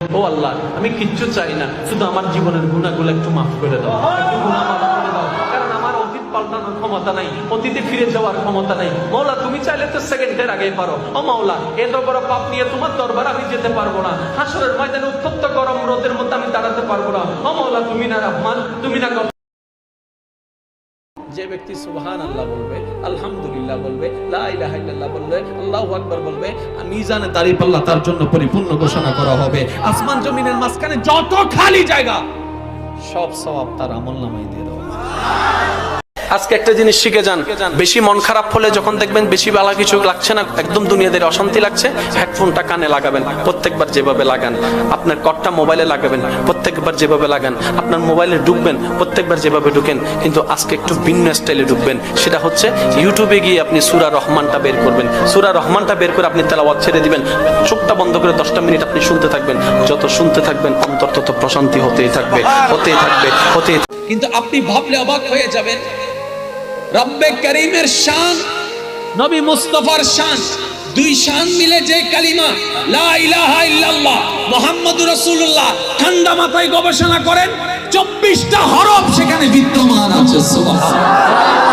ও আল্লাহ, আমি কিচ্ছু চাই না, শুধু আমার জীবনের গুনাহগুলো একটু মাফ করে দাও, একটু গুনাহ মাফ করে দাও, কারণ আমার অতীত পাল্টানোর ক্ষমতা নাই, অতীতে ফিরে যাওয়ার ক্ষমতা নাই। মাওলা, তুমি চাইলে তো সেকেন্ডের আগে পারো। ও মাওলা, এত বড় পাপ নিয়ে তোমার দরবার আমি যেতে পারবো না, হাসরের ময়দানে উত্তপ্ত গরম রোদের মধ্যে আমি দাঁড়াতে পারবো না। ও মাওলা, তুমি না রহমান, তুমি না। যে ব্যক্তি সুবহানাল্লাহ বলবে, আলহামদুলিল্লাহ বলবে, লা ইলাহা ইল্লাল্লাহ বলবে, আল্লাহু আকবার বলবে, মিজানে দাঁড়িপাল্লা তার জন্য পরিপূর্ণ ঘোষণা করা হবে। আসমান জমিনের মাঝখানে যত খালি জায়গা সব সওয়াব তার আমলনামায় দিয়ে দেওয়া হবে। আজকে একটা জিনিস শিখে যান, বেশি মন খারাপ হলে যখন দেখবেন বেশি ভালো কিছু লাগছে না, একদম দুনিয়াদের অশান্তি লাগছে, হেডফোনটা কানে লাগাবেন, প্রত্যেকবার যেভাবে লাগান। আপনার কর্ডটা মোবাইলে লাগাবেন, প্রত্যেকবার যেভাবে লাগান। আপনার মোবাইলে ঢুকবেন, প্রত্যেকবার যেভাবে ঢুকেন, কিন্তু আজকে একটু ভিন্ন স্টাইলে ঢুকবেন। সেটা হচ্ছে ইউটিউবে গিয়ে আপনি সূরা রহমানটা বের করবেন, সূরা রহমানটা বের করে আপনি তেলাওয়াত ছেড়ে দিবেন, চোখটা বন্ধ করে 10টা মিনিট আপনি শুনতে থাকবেন। যত শুনতে থাকবেন অন্তর তত প্রশান্তি হতেই থাকবে, হতেই থাকবে, হতেই থাকবে। কিন্তু আপনি ভাবলে অবাক হয়ে যাবেন, রব্বে করিমের শান, নবী মুস্তাফার শান, দুই শান মিলে যে কালিমা লা ইলাহা ইল্লাল্লাহ মুহাম্মাদুর রাসূলুল্লাহ, ঠান্ডা মাথায় গবেষণা করেন, 24টা হরফ সেখানে বিদ্যমান আছে। সুবহানাল্লাহ।